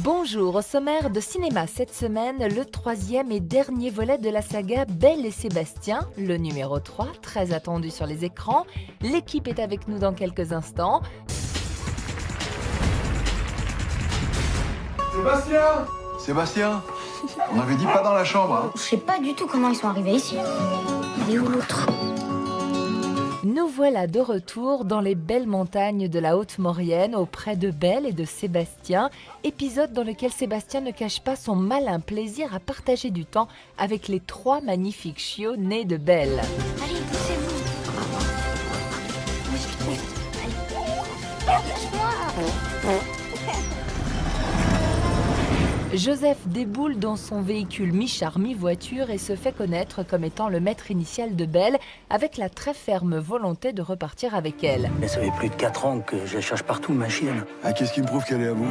Bonjour, au sommaire de cinéma cette semaine, le troisième et dernier volet de la saga Belle et Sébastien, le numéro 3, très attendu sur les écrans. L'équipe est avec nous dans quelques instants. Sébastien! Sébastien! On avait dit pas dans la chambre, hein. Je sais pas du tout comment ils sont arrivés ici. Il est où l'autre? Nous voilà de retour dans les belles montagnes de la Haute-Maurienne, auprès de Belle et de Sébastien, épisode dans lequel Sébastien ne cache pas son malin plaisir à partager du temps avec les trois magnifiques chiots nés de Belle. Allez, poussez-vous. Allez, lâche-moi. Joseph déboule dans son véhicule mi-char mi-voiture et se fait connaître comme étant le maître initial de Belle, avec la très ferme volonté de repartir avec elle. Mais ça fait plus de 4 ans que je la cherche partout, ma chienne. Ah, qu'est-ce qui me prouve qu'elle est à vous?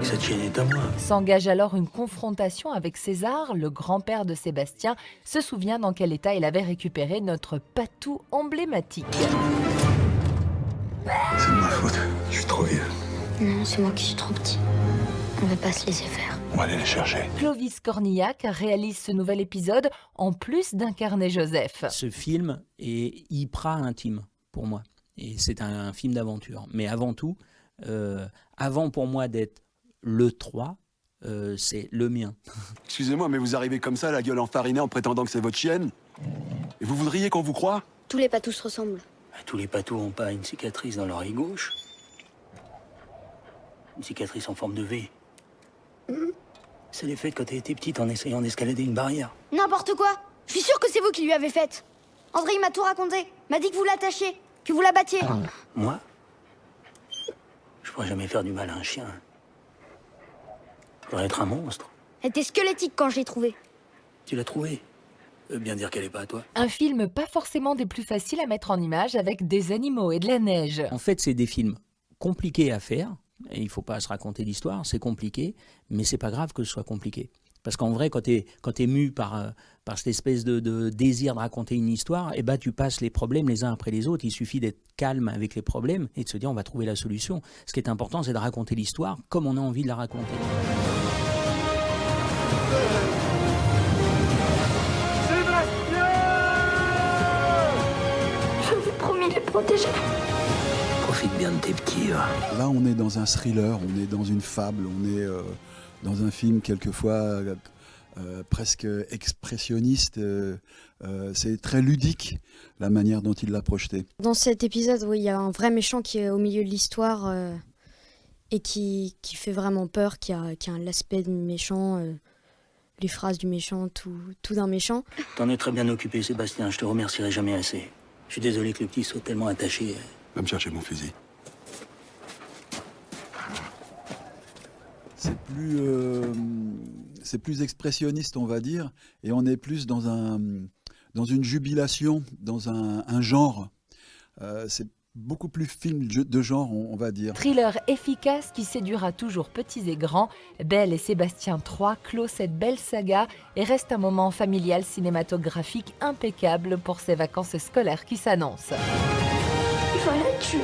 Cette chienne est à moi. S'engage alors une confrontation avec César, le grand-père de Sébastien, se souvient dans quel état il avait récupéré notre patou emblématique. C'est de ma faute. Je suis trop vieux. Non, c'est moi qui suis trop petit. On va pas se laisser faire. On va aller les chercher. Clovis Cornillac réalise ce nouvel épisode en plus d'incarner Joseph. Ce film est hyper intime pour moi. Et c'est un film d'aventure. Mais avant tout, avant pour moi d'être le 3, c'est le mien. Excusez-moi, mais vous arrivez comme ça, la gueule enfarinée, en prétendant que c'est votre chienne? Et vous voudriez qu'on vous croie? Tous les patous se ressemblent. Tous les patous n'ont pas une cicatrice dans l'oreille gauche. Une cicatrice en forme de V. C'est l'effet quand t'as été petite en essayant d'escalader une barrière. N'importe quoi. Je suis sûre que c'est vous qui lui avez faite. André, il m'a tout raconté. M'a dit que vous l'attachiez, que vous la battiez. Moi, je pourrais jamais faire du mal à un chien. Je pourrais être un monstre. Elle était squelettique quand je l'ai trouvée. Tu l'as trouvée? Ça veut bien dire qu'elle est pas à toi. Un film pas forcément des plus faciles à mettre en image avec des animaux et de la neige. En fait, c'est des films compliqués à faire. Et il ne faut pas se raconter l'histoire, c'est compliqué, mais c'est pas grave que ce soit compliqué. Parce qu'en vrai, quand tu es mu par cette espèce de désir de raconter une histoire, eh ben, tu passes les problèmes les uns après les autres. Il suffit d'être calme avec les problèmes et de se dire on va trouver la solution. Ce qui est important, c'est de raconter l'histoire comme on a envie de la raconter. Je vous promets de les protéger. Profite bien de tes petits. Là, on est dans un thriller, on est dans une fable, on est dans un film quelquefois presque expressionniste. C'est très ludique, la manière dont il l'a projeté. Dans cet épisode, oui, il y a un vrai méchant qui est au milieu de l'histoire et qui fait vraiment peur, qui a l'aspect du méchant, les phrases du méchant, tout d'un méchant. T'en es très bien occupé, Sébastien. Je te remercierai jamais assez. Je suis désolé que le petit soit tellement attaché. Va me chercher mon fusil. C'est plus expressionniste, on va dire, et on est plus dans une jubilation, dans un genre. C'est beaucoup plus film de genre, on va dire. Thriller efficace qui séduira toujours petits et grands. Belle et Sébastien 3 clôt cette belle saga et reste un moment familial cinématographique impeccable pour ces vacances scolaires qui s'annoncent. Il va la tuer.